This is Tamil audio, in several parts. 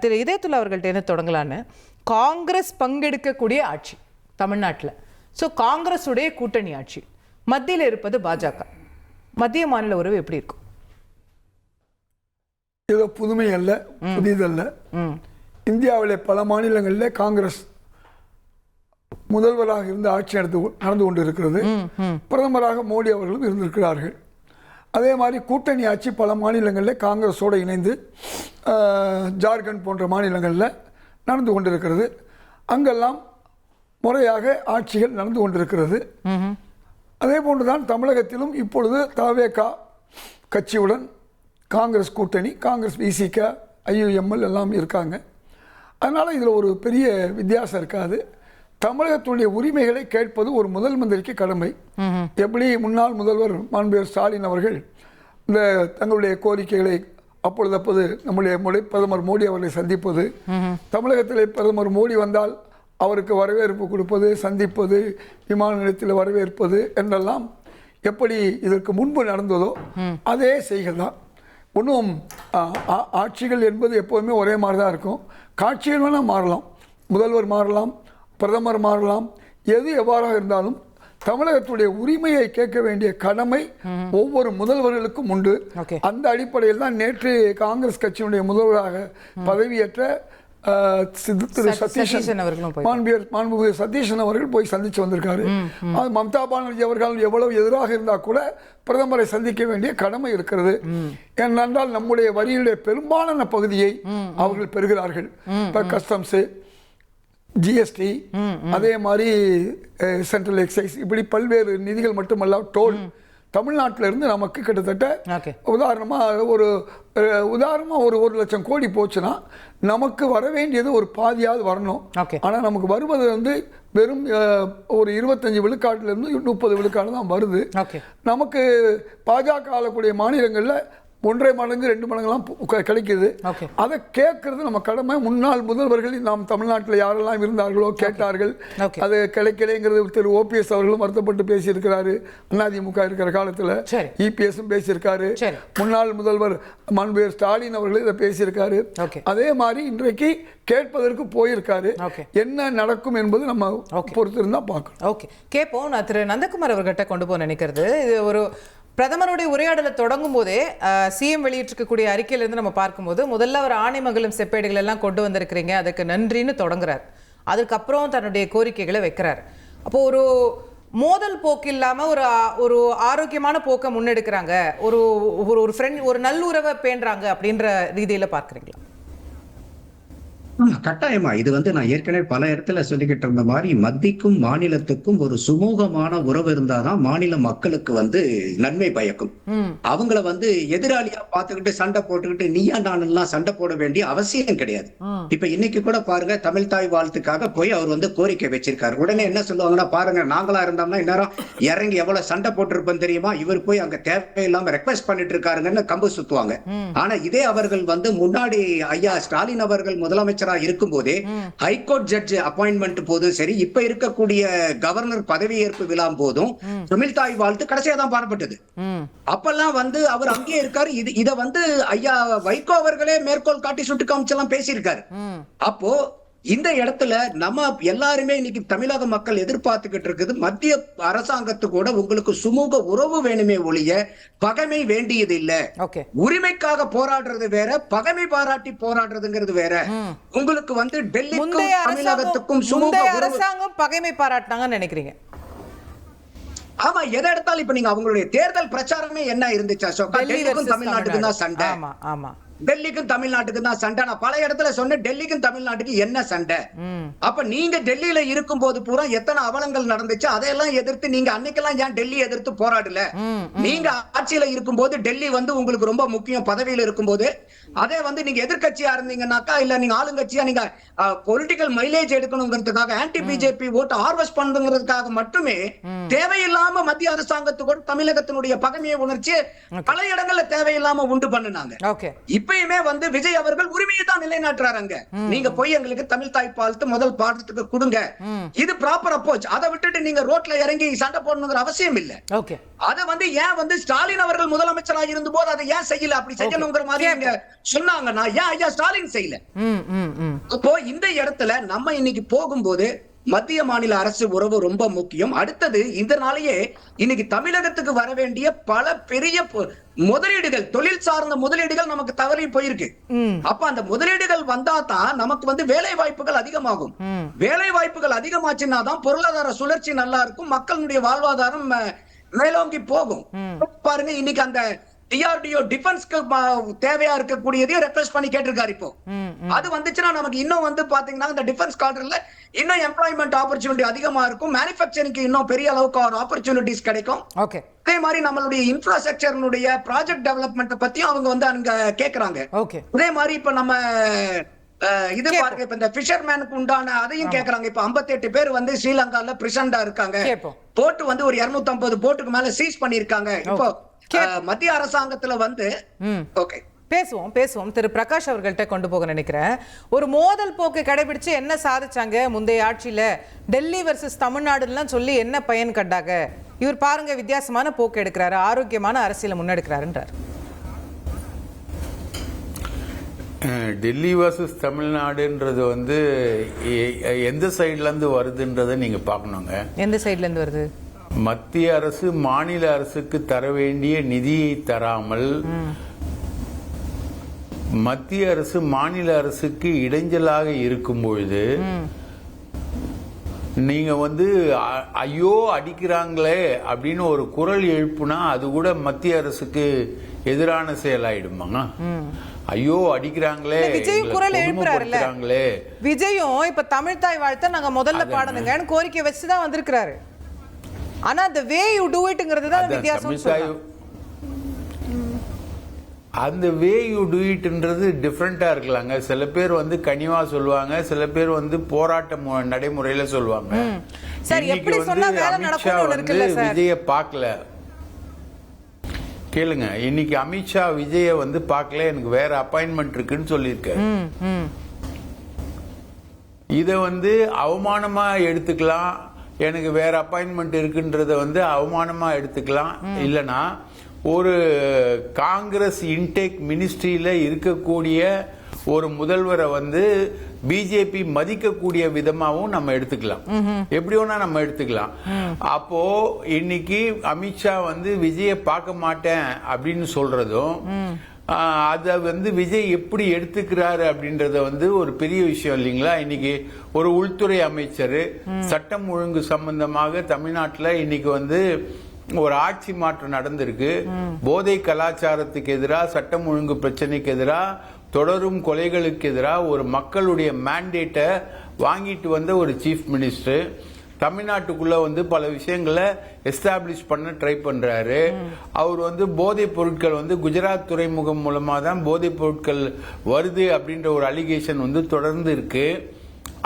திரு இதயத்துல்லா அவர்கள்ட்ட என்ன தொடங்கலான்னு, காங்கிரஸ் பங்கெடுக்கக்கூடிய ஆட்சி தமிழ்நாட்டில், ஸோ காங்கிரஸ் உடைய கூட்டணி ஆட்சி, மத்தியில் இருப்பது பாஜக, மத்திய மாநில உறவு எப்படி இருக்கும்? ஏதோ புதுமை அல்ல, புதிதல்ல. இந்தியாவிலே பல மாநிலங்களில் காங்கிரஸ் முதல்வராக இருந்து ஆட்சி நடந்து கொண்டிருக்கிறது. பிரதமராக மோடி அவர்களும் இருந்திருக்கிறார்கள். அதே மாதிரி கூட்டணி ஆட்சி பல மாநிலங்களில் காங்கிரஸோடு இணைந்து ஜார்க்கண்ட் போன்ற மாநிலங்களில் நடந்து கொண்டிருக்கிறது. அங்கெல்லாம் முறையாக ஆட்சிகள் நடந்து கொண்டிருக்கிறது. அதே போன்றுதான் தமிழகத்திலும் இப்பொழுது தவேகா கட்சியுடன் காங்கிரஸ் கூட்டணி, காங்கிரஸ், விசிக, ஐயுஎம்எல் எல்லாம் இருக்காங்க. அதனால் இதில் ஒரு பெரிய வித்தியாசம் இருக்காது. தமிழகத்துடைய உரிமைகளை கேட்பது ஒரு முதல் மந்திரிக்கு கடமை. எப்படி முன்னாள் முதல்வர் மாண்புமிகு ஸ்டாலின் அவர்கள் இந்த தங்களுடைய கோரிக்கைகளை அப்பொழுது நம்முடைய பிரதமர் மோடி அவர்களை சந்திப்பது, தமிழகத்திலே பிரதமர் மோடி வந்தால் அவருக்கு வரவேற்பு கொடுப்பது, சந்திப்பது, விமான நிலையத்தில் வரவேற்பது என்றெல்லாம் எப்படி இதற்கு முன்பு நடந்ததோ அதே செய்கள் தான். ஒன்றும் ஆட்சிகள் என்பது எப்போதுமே ஒரே மாதிரி தான் இருக்கும். காட்சிகள் வேணால் மாறலாம், முதல்வர் மாறலாம், பிரதமர் மாறலாம், எது எவ்வாறாக இருந்தாலும் தமிழகத்துடைய உரிமையை கேட்க வேண்டிய கடமை ஒவ்வொரு முதல்வர்களுக்கும் உண்டு. அந்த அடிப்படையில் தான் நேற்று காங்கிரஸ் கட்சியினுடைய முதல்வராக பதவியேற்ற திரு சதீஷன் மாண்புமிகு சதீஷன் அவர்கள் போய் சந்திச்சு வந்திருக்காரு. மம்தா பானர்ஜி அவர்கள் எவ்வளவு எதிராக இருந்தால் கூட பிரதமரை சந்திக்க வேண்டிய கடமை இருக்கிறது. ஏனென்றால் நம்முடைய வரியுடைய பெரும்பாலான பகுதியை அவர்கள் பெறுகிறார்கள். இப்போ கஸ்டம்ஸ், ஜிஎஸ்டி, அதே மாதிரி சென்ட்ரல் எக்ஸைஸ், இப்படி பல்வேறு நிதிகள் மட்டுமல்ல, டோல் தமிழ்நாட்டில் இருந்து நமக்கு கிட்டத்தட்ட உதாரணமாக ஒரு 1,00,000 கோடி போச்சுன்னா நமக்கு வர வேண்டியது ஒரு பாதியாவது வரணும். ஆனால் நமக்கு வருவது வெறும் ஒரு 25 விழுக்காட்டிலிருந்து 30 விழுக்காடு தான் வருது. நமக்கு பாஜக ஆளக்கூடிய மாநிலங்களில் 1.5 மடங்கு 2 மடங்குலாம் கிடைக்குது. அதை கேட்கறது நம்ம கடமை. முன்னாள் முதல்வர்கள் நாம் தமிழ்நாட்டில் யாரெல்லாம் இருந்தார்களோ கேட்டார்கள், அது கிடைக்கலைங்கிறது திரு ஓபிஎஸ் அவர்களும் வருத்தப்பட்டு பேசியிருக்கிறாரு. அதிமுக இருக்கிற காலத்தில் இபிஎஸும் பேசியிருக்காரு. முன்னாள் முதல்வர் மாண்புமிகு ஸ்டாலின் அவர்களும் இதை பேசியிருக்காரு. அதே மாதிரி இன்றைக்கு கேட்பதற்கு போயிருக்காரு. என்ன நடக்கும் என்பது நம்ம பொறுத்திருந்தா பார்க்கணும். ஓகே, கேட்போம். நான் திரு நந்தகுமார் அவர்கிட்ட கொண்டு போக நினைக்கிறது, இது ஒரு பிரதமருடைய உரையாடலை தொடங்கும் போதே சிஎம் வெளியிட்டிருக்கக்கூடிய அறிக்கையிலிருந்து நம்ம பார்க்கும்போது, முதல்ல அவர் ஆணைமங்கலம் செப்பேடுகள் எல்லாம் கொண்டு வந்திருக்கிறீங்க, அதுக்கு நன்றின்னு தொடங்குறார். அதுக்கப்புறம் தன்னுடைய கோரிக்கைகளை வைக்கிறார். அப்போ ஒரு மோதல் போக்கு இல்லாம ஒரு ஆரோக்கியமான போக்கை முன்னெடுக்கிறாங்க, ஒரு ஃப்ரெண்ட், ஒரு நல்லுறவை பேணுறாங்க அப்படின்ற ரீதியில பார்க்குறீங்களா? கட்டாயமா இது நான் ஏற்கனவே பல இடத்துல சொல்லிக்கிட்டு இருந்த மாதிரி, மத்திக்கும் மாநிலத்துக்கும் ஒரு சுமூகமான உறவு இருந்தாதான் மாநில மக்களுக்கு நன்மை பயக்கும். அவங்கள எதிராளியா பார்த்துக்கிட்டு சண்டை போட்டுக்கிட்டு நீயா நானெல்லாம் சண்டை போட வேண்டிய அவசியம் கிடையாது. இப்ப இன்னைக்கு கூட பாருங்க, தமிழ் தாய் வாழ்த்துக்காக போய் அவர் கோரிக்கை வச்சிருக்காரு. உடனே என்ன சொல்லுவாங்கன்னா, பாருங்க நாங்களா இருந்தோம்னா இந்நேரம் இறங்கி எவ்வளவு சண்டை போட்டிருப்போம் தெரியுமா, இவர் போய் அங்க தேவையில்லாம ரெக்வெஸ்ட் பண்ணிட்டு இருக்காருங்கன்னு கம்பு சுத்துவாங்க. ஆனா இதே அவர்கள் முன்னாடி ஐயா ஸ்டாலின் அவர்கள் முதலமைச்சர் இருக்கும் போதே ஹைகோர்ட் ஜட்ஜ் அப்பாயின்மெண்ட் போதும் சரி, இப்ப இருக்கக்கூடிய கவர்னர் பதவியேற்பு விழா போதும் தமிழ் தாய் வாழ்த்து கடைசியா தான் பாடப்பட்டது. அப்பெல்லாம் அவர் அங்கேயே இருக்காரு. இத ஐயா வைகோ அவர்களே மேற்கோள் காட்டி சுட்டு காமிச்செல்லாம் பேசியிருக்காரு. அப்போ இந்த இடத்துல நம்ம எல்லாருமே இன்னைக்கு தமிழக மக்கள் எதிர்பார்த்துக்கிட்டு இருக்குது, மத்திய அரசாங்கத்து கூட உங்களுக்கு சுமூக உறவு வேணுமே ஒழிய பகைமை வேண்டியது இல்ல. உரிமைக்காக போராடுறது வேற, பகைமை பாராட்டி போராடுறதுங்கிறது வேற. உங்களுக்கு டெல்லிக்கும் தமிழகத்துக்கும் சுமூக அரசாங்கம் பகைமை பாராட்டினாங்கன்னு நினைக்கிறீங்க? ஆமா, எதை எடுத்தாலும் இப்ப நீங்க அவங்களுடைய தேர்தல் பிரச்சாரமே என்ன இருந்துச்சு அசோகா, டெல்லிக்கும் தமிழ்நாட்டுக்கும் தான் சண்டை. ஆமா, டெல்லிக்கும் தமிழ்நாட்டுக்கு தான் சண்டை. நான் பல இடத்துல சொன்னேன், டெல்லிக்கும் தமிழ்நாட்டுக்கு என்ன சண்டை? அப்ப நீங்க டெல்லியில இருக்கும் போது பூரா எத்தனை அவலங்கள் நடந்துச்சு, அதையெல்லாம் எதிர்த்து நீங்க அன்னைக்கெல்லாம் ஏன் டெல்லி எதிர்த்து போராடல? நீங்க ஆட்சியில இருக்கும் போது டெல்லி உங்களுக்கு ரொம்ப முக்கியம். பதவியில இருக்கும் போது அதே நீங்க எதிர்கட்சியா இருந்தீங்கன்னாக்கா, இல்ல நீங்க ஆளுங்கட்சியா நீங்க பொலிட்டிக்கல் மைலேஜ் எடுக்கணுங்கிறதுக்காக, ஆன்டி பிஜேபி ஓட்டு ஹார்வெஸ்ட் பண்ணுங்கிறதுக்காக மட்டுமே தேவையில்லாம மத்திய அரசாங்கத்துக்கு தமிழகத்தினுடைய பகைமையை உணர்ச்சி பல இடங்கள்ல தேவையில்லாம உண்டு பண்ணினாங்க. இப்ப இப்பயுமே வந்து விஜய் அவர்கள் உரிமையை தான் நிலைநாட்டுறாங்க. நீங்க போய் எங்களுக்கு தமிழ் தாய் வாழ்த்து முதல் பாடத்துக்கு கொடுங்க, இது ப்ராப்பர் அப்ரோச். அதை விட்டுட்டு நீங்க ரோட்ல இறங்கி சண்டை போடணுங்கிற அவசியம் இல்ல. ஓகே, அதை வந்து ஏன் வந்து ஸ்டாலின் அவர்கள் முதலமைச்சராக இருந்த போது அதை ஏன் செய்யல, அப்படி செய்யணுங்கிற மாதிரி நீங்க சொன்னாங்கன்னா ஏன் ஐயா ஸ்டாலின் செய்யல? இப்போ இந்த இடத்துல நம்ம இன்னைக்கு போகும்போது மத்திய மாநில அரசு உறவு ரொம்ப முக்கியம். அடுத்தது இதனாலேயே இன்னைக்கு தமிழகத்துக்கு வர வேண்டிய பல பெரிய முதலீடுகள், தொழில் சார்ந்த முதலீடுகள் நமக்கு தவறி போயிருக்கு. அப்ப அந்த முதலீடுகள் வந்தா தான் நமக்கு வந்து வேலை வாய்ப்புகள் அதிகமாகும். வேலை வாய்ப்புகள் அதிகமாச்சுன்னா தான் பொருளாதார சுழற்சி நல்லா இருக்கும், மக்களுடைய வாழ்வாதாரம் மேலோங்கி போகும். பாருங்க, இன்னைக்கு அந்த டிஆர்டிஓ டிஃபென்ஸ்க்கு தேவையா இருக்கக்கூடியதையும் ரெக்வெஸ்ட் பண்ணி கேட்டிருக்காரு. இப்போ அது வந்துச்சுன்னா நமக்கு இன்னும் வந்து பாத்தீங்கன்னா இந்த டிஃபென்ஸ் கார்டர்ல இன்னும் எம்ப்ளாய்மெண்ட் ஆப்பர்ச்சுனிட்டி அதிகமா இருக்கும், மேனுஃபேக்சரிங்க்கு இன்னும் பெரிய அளவுக்கு ஆப்பர்ச்சுனிட்டிஸ் கிடைக்கும். ஓகே, அதே மாதிரி நம்மளுடைய இன்ஃப்ராஸ்ட்ரக்சர்னுடைய ப்ராஜெக்ட் டெவலப்மெண்ட் பத்தியும் அவங்க வந்து அங்க கேக்குறாங்க. ஓகே, அதே மாதிரி இப்ப நம்ம இது பாருங்க, இப்ப இந்த ஃபிஷர்மேனுக்கு உண்டான அதையும் கேக்குறாங்க. இப்ப 58 பேர் வந்து ஸ்ரீலங்கால பிரிசண்டா இருக்காங்க. போட்டு வந்து ஒரு 250 போட்டுக்கு மேல சீஸ் பண்ணிருக்காங்க. இப்போ மத்திய அரசாங்கத்துல வந்து ஓகே பேசுவோம். திரு பிரகாஷ் அவர்கள்ட்ட கொண்டு போக நினைக்கிறேன். ஒரு மோதல் போக்கு கடைபிடிச்சு என்ன சாதிச்சாங்க முந்தைய ஆட்சியில, டெல்லி வர்சஸ் தமிழ்நாடுலாம் சொல்லி என்ன பயன் கண்டாங்க? இவர் பாருங்க வித்தியாசமான போக்கு எடுக்கிறாரு, ஆரோக்கியமான அரசியலை முன்னெடுக்கிறாருன்றார். டெல்லி வர்சஸ் தமிழ்நாடுன்றது வந்து எந்த சைட்ல இருந்து வருதுன்றதை நீங்க பார்க்கணுங்க. எந்த சைட்ல இருந்து வருது? மத்திய அரசு மாநில அரசுக்கு தர வேண்டிய நிதியை தராமல் மத்திய அரசு மாநில அரசுக்கு இடைஞ்சலாக இருக்கும் பொழுது நீங்க வந்து ஐயோ அடிக்கிறாங்களே அப்படின்னு ஒரு குரல் எழுப்புனா அது கூட மத்திய அரசுக்கு எதிரான செயலாயிடுமாங்க. ஐயோ அடிக்கிறாங்களே, விஜய் குரல் எழுப்புறாருல்ல, விஜயும் இப்ப தமிழ் தாய் வாழ்த்த நாங்க முதல்ல பாடணுங்கன்னு கோரிக்கை வச்சுதான் வந்திருக்கிறாரு. ஆனா the way you do itங்கிறது தான் வித்தியாசம் சொல்றாங்க. அந்த வே யூ டூ இட்ன்றது டிஃப்ரெண்டா இருக்கலாங்க. சில பேர் வந்து கனிவா சொல்லுவாங்க, சில பேர் வந்து போராட்ட நடைமுறையில சொல்லுவாங்க. அமித்ஷா வந்து விஜய பார்க்கல, கேளுங்க, இன்னைக்கு அமித்ஷா விஜய வந்து பார்க்கல, எனக்கு வேற அப்பாயின்மெண்ட் இருக்குன்னு சொல்லியிருக்காரு. இத வந்து அவமானமா எடுத்துக்கலாம், எனக்கு வேற அப்பாயின்மெண்ட் இருக்குன்றத வந்து அவமானமா எடுத்துக்கலாம். இல்லனா ஒரு காங்கிரஸ் இன்டேக் மினிஸ்ட்ரியில இருக்கக்கூடிய ஒரு முதல்வரை வந்து பிஜேபி மதிக்கக்கூடிய விதமாவும் நம்ம எடுத்துக்கலாம், எப்படி வேணா நம்ம எடுத்துக்கலாம். அப்போ இன்னைக்கு அமித்ஷா வந்து விஜய பார்க்க மாட்டேன் அப்படின்னு சொல்றதும் அத வந்து விஜய் எப்படி எடுத்துக்கிறாரு அப்படின்றத வந்து ஒரு பெரிய விஷயம் இல்லைங்களா. இன்னைக்கு ஒரு உள்துறை அமைச்சர் சட்டம் ஒழுங்கு சம்பந்தமாக தமிழ்நாட்டில் இன்னைக்கு வந்து ஒரு ஆட்சி மாற்றம் நடந்திருக்கு. போதை கலாச்சாரத்துக்கு எதிராக, சட்டம் ஒழுங்கு பிரச்சனைக்கு எதிராக, தொடரும் கொலைகளுக்கு எதிராக ஒரு மக்களுடைய மேண்டேட்டை வாங்கிட்டு வந்த ஒரு சீஃப் மினிஸ்டர் தமிழ்நாட்டுக்குள்ள வந்து பல விஷயங்களை எஸ்டாப்ளிஷ் பண்ண ட்ரை பண்றாரு. அவர் வந்து போதைப் பொருட்கள் வந்து குஜராத் துறைமுகம் மூலமா தான் போதைப் பொருட்கள் வருது அப்படின்ற ஒரு அலிகேஷன் வந்து தொடர்ந்து இருக்கு.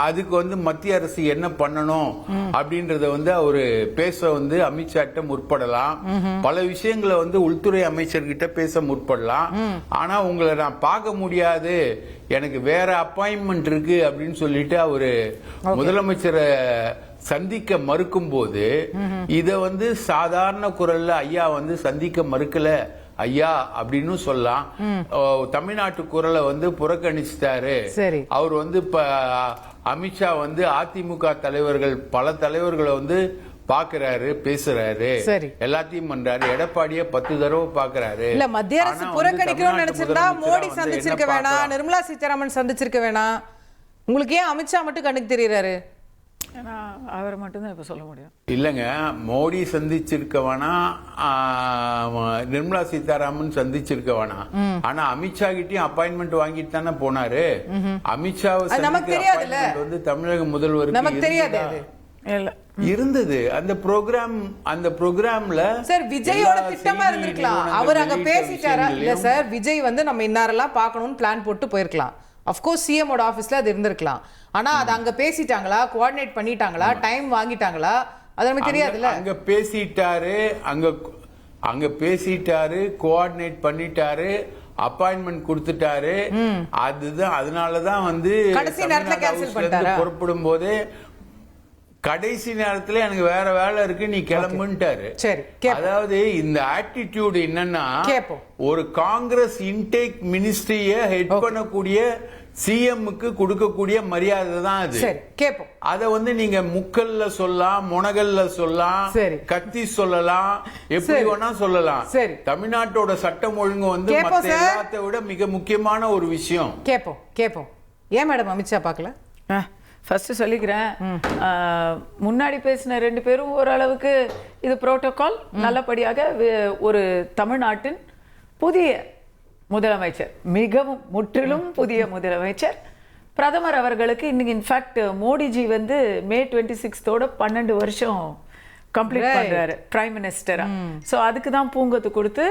அதுக்கு வந்து மத்திய அரசு என்ன பண்ணணும் அப்படின்றத வந்து அவரு பேச வந்து அமித்ஷாட்ட முற்படலாம். பல விஷயங்களை வந்து உள்துறை அமைச்சர்கிட்ட பேச முற்படலாம். ஆனா உங்களை நான் பார்க்க முடியாது, எனக்கு வேற அப்பாயின்மெண்ட் இருக்கு அப்படின்னு சொல்லிட்டு அவரு முதலமைச்சரை சந்திக்க மறுக்கும் போது இத வந்து சாதாரண குரல்ல ஐயா வந்து சந்திக்க மறுக்கல ஐயா அப்படின்னு சொல்லலாம். தமிழ்நாட்டு குரலை வந்து புறக்கணிச்சிட்டாரு. அவர் வந்து இப்ப அமித்ஷா வந்து அதிமுக தலைவர்கள் பல தலைவர்களை வந்து பாக்குறாரு, பேசுறாரு, எல்லாத்தையும் பண்றாரு. எடப்பாடிய 10 தடவை பாக்குறாரு. இல்ல மத்திய அரசு புறக்கணிக்கணும்னு நினைச்சிருந்தா மோடி சந்திச்சிருக்க வேணாம், நிர்மலா சீதாராமன் சந்திச்சிருக்க வேணாம். உங்களுக்கு ஏன் அமித்ஷா மட்டும் கண்ணுக்கு தெரியறாரு? அவர் மட்டும்தான் இப்ப சொல்ல முடியும். இல்லங்க, மோடி சந்திச்சிருக்க வேணாம், நிர்மலா சீதாராமன் சந்திச்சிருக்க வேணாம். ஆனா அமித்ஷா கிட்டயும் அப்பாயின்மெண்ட் வாங்கிட்டு தானே போனாரு. அமித்ஷாவை வந்து தமிழக முதல்வருக்கு நமக்கு தெரியாது இருந்தது. அந்த ப்ரோக்ராம்ல சார் விஜயோட திட்டமா இருந்திருக்கலாம். அவர் அங்க பேசிட்டாரா? இல்ல சார், விஜய் வந்து நம்ம இன்னாரெல்லாம் பார்க்கணும்னு பிளான் போட்டு போயிருக்கலாம். அஃப்கோர்ஸ் சிஎமோட ஆஃபீஸ்ல அது இருந்திருக்கலாம். ஆனா அது அங்க பேசிட்டாங்களா, கோஆர்டினேட் பண்ணிட்டாங்களா, டைம் வாங்கிட்டாங்களா, அது நமக்கு தெரியாதுல்ல. அங்க பேசிட்டாரு, கோஆர்டினேட் பண்ணிட்டாரு. அப்பாயின்மெண்ட் கொடுத்துட்டாரு. அதுதான் அதனாலதான் வந்து கடைசி நேரத்துல கேன்சல் பண்ணிட்டாரா? புறப்படும் போதே கடைசி நேரத்துல எனக்கு வேற வேலை இருக்கு நீ கிளம்புட்டாரு. சரி, அதாவது இந்த ஆட்டிடியூட் என்னன்னா, கேப்போம். ஒரு காங்கிரஸ் இன்டேக் மினிஸ்ட்ரிய ஹெட் பண்ணக்கூடிய சிஎம்முக்கு கொடுக்கக்கூடிய மரியாதை தான் அது. சரி, கேப்போம். அத வந்து நீங்க முக்கல்ல சொல்லலாம், முனகல்ல சொல்லலாம், சரி, கத்தி சொல்லலாம், எப்படி வேணா சொல்லலாம். சரி, தமிழ்நாட்டோட சட்டம் ஒழுங்கு வந்து மத்த எல்லாத்தை விட மிக முக்கியமான ஒரு விஷயம். கேப்போம். ஏன் மேடம் அமித்ஷா பார்க்கல? ஃபர்ஸ்ட் சொல்லிக்கிறேன், முன்னாடி பேசின 2 பேரும் ஓரளவுக்கு இது புரோட்டோகால் நல்லபடியாக ஒரு தமிழ்நாட்டின் புதிய முதலமைச்சர், மிகவும் முற்றிலும் புதிய முதலமைச்சர் பிரதமர் அவர்களுக்கு இன்னைக்கு இன்ஃபேக்ட் மோடிஜி வந்து மே 26 12 வருஷம் கம்ப்ளீட் பண்றாரு பிரைம் மினிஸ்டரா. ஸோ அதுக்கு தான் பூங்கொத்து கொடுத்து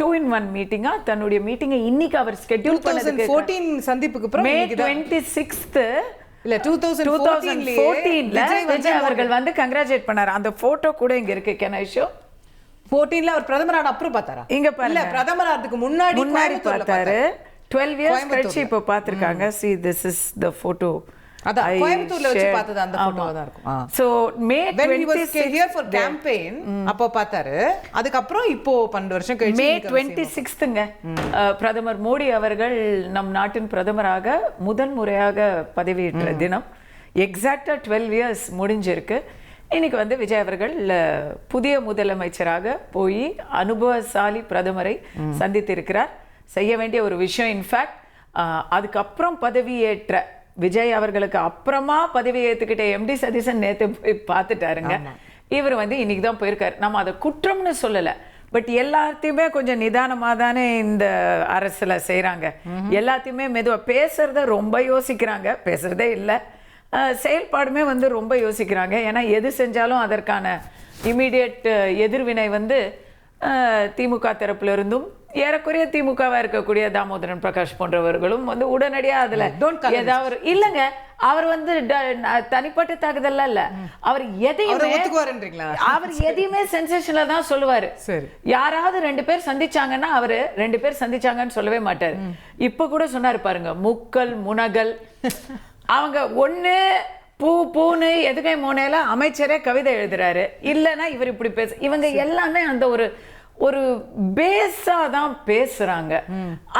2-in-1 மீட்டிங்கா தன்னுடைய மீட்டிங்கை இன்னைக்கு அவர் ஸ்கெட்யூல் பண்ணதுக்கு 2014 சந்திப்புக்கு அப்புறம் மே 26 இல்ல 2014ல விஜய் அவர்கள் வந்து கங்க்ராச்சுலேட் பண்ணாரு. அந்த போட்டோ கூட இங்க இருக்கு. Can I show? 14ல அவர் பிரதமரான அப்புறம் பார்த்தாரா? இங்க பாருங்க, இல்ல பிரதமரானதுக்கு முன்னாடி பார்த்தாரு. 12 இயர்ஸ் கழிச்சு இப்ப பாத்துருக்காங்க. see this is the photo. அதான் கோயம்புத்தூர்ல வச்சு பார்த்தது அந்த போட்டோவா தான் இருக்கும். So May 26 here for campaign அப்போ பார்த்தாரு. அதுக்கு அப்புறம் இப்போ 12 வருஷம் கழிச்சு மே 26ங்க பிரதமர் மோடி அவர்கள் நம் நாட்டின் பிரதமராக முதல் முறையாக பதவியேற்ற தினம். எக்ஸாக்டா 12 இயர்ஸ் முடிஞ்சிருக்கு. இன்னைக்கு வந்து விஜய் அவர்கள் புதிய முதலமைச்சராக போய் அனுபவசாலி பிரதமரை சந்தித்திருக்கிறார். செய்ய வேண்டிய ஒரு விஷயம். இன்ஃபேக்ட் அதுக்கப்புறம் பதவியேற்ற விஜய் அவர்களுக்கு அப்புறமா பதவி ஏற்றுக்கிட்ட எம்டி சதீசன் நேற்று போய் பார்த்துட்டாருங்க. இவர் வந்து இன்னைக்கு தான் போயிருக்காரு. நம்ம அதை குற்றம்னு சொல்லலை, பட் எல்லாத்தையுமே கொஞ்சம் நிதானமாக தானே இந்த அரசில் செய்கிறாங்க. எல்லாத்தையுமே மெதுவாக பேசுறத ரொம்ப யோசிக்கிறாங்க, பேசுறதே இல்லை. செயல்பாடுமே வந்து ரொம்ப யோசிக்கிறாங்க. ஏன்னா எது செஞ்சாலும் அதற்கான இமீடியட் எதிர்வினை வந்து திமுக தரப்புல இருந்தும் ஏறக்குறைய திமுகவா இருக்கக்கூடிய தாமோதரன் பிரகாஷ் போன்றவர்களும் வந்து உடனடியா அதுல ஏதாவது இல்லைங்க, அவர் வந்து தனிப்பட்ட தாக்குதல் இல்ல, அவர் எதையுமே சென்சேஷன்ல தான் சொல்லுவாரு. யாராவது 2 பேர் சந்திச்சாங்கன்னா அவரு 2 பேர் சந்திச்சாங்கன்னு சொல்லவே மாட்டாரு. இப்ப கூட சொன்னாரு பாருங்க, முக்கல் முனகல். அவங்க ஒண்ணு பூன்னு எதுகை மோனையில அமைச்சரே கவிதை எழுதுறாரு, இல்லைன்னா இவர் இப்படி பேச. இவங்க எல்லாமே அந்த ஒரு பேஸா தான் பேசுறாங்க.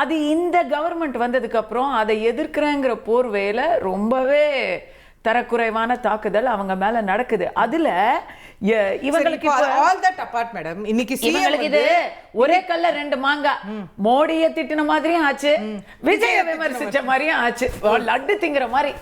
அது இந்த கவர்மெண்ட் வந்ததுக்கு அப்புறம் அதை எதிர்க்கிறேங்கிற போர்வையில ரொம்பவே தரக்குறைவான தாக்குதல் அவங்க மேல நடக்குது. அதுல இவங்களுக்கு இது ஒரே கல்ல 2 மாங்கா. மோடியை திட்டின மாதிரியும் ஆச்சு, விஜய விமர்சிச்ச மாதிரியும் ஆச்சு, லட்டு திங்கிற மாதிரி.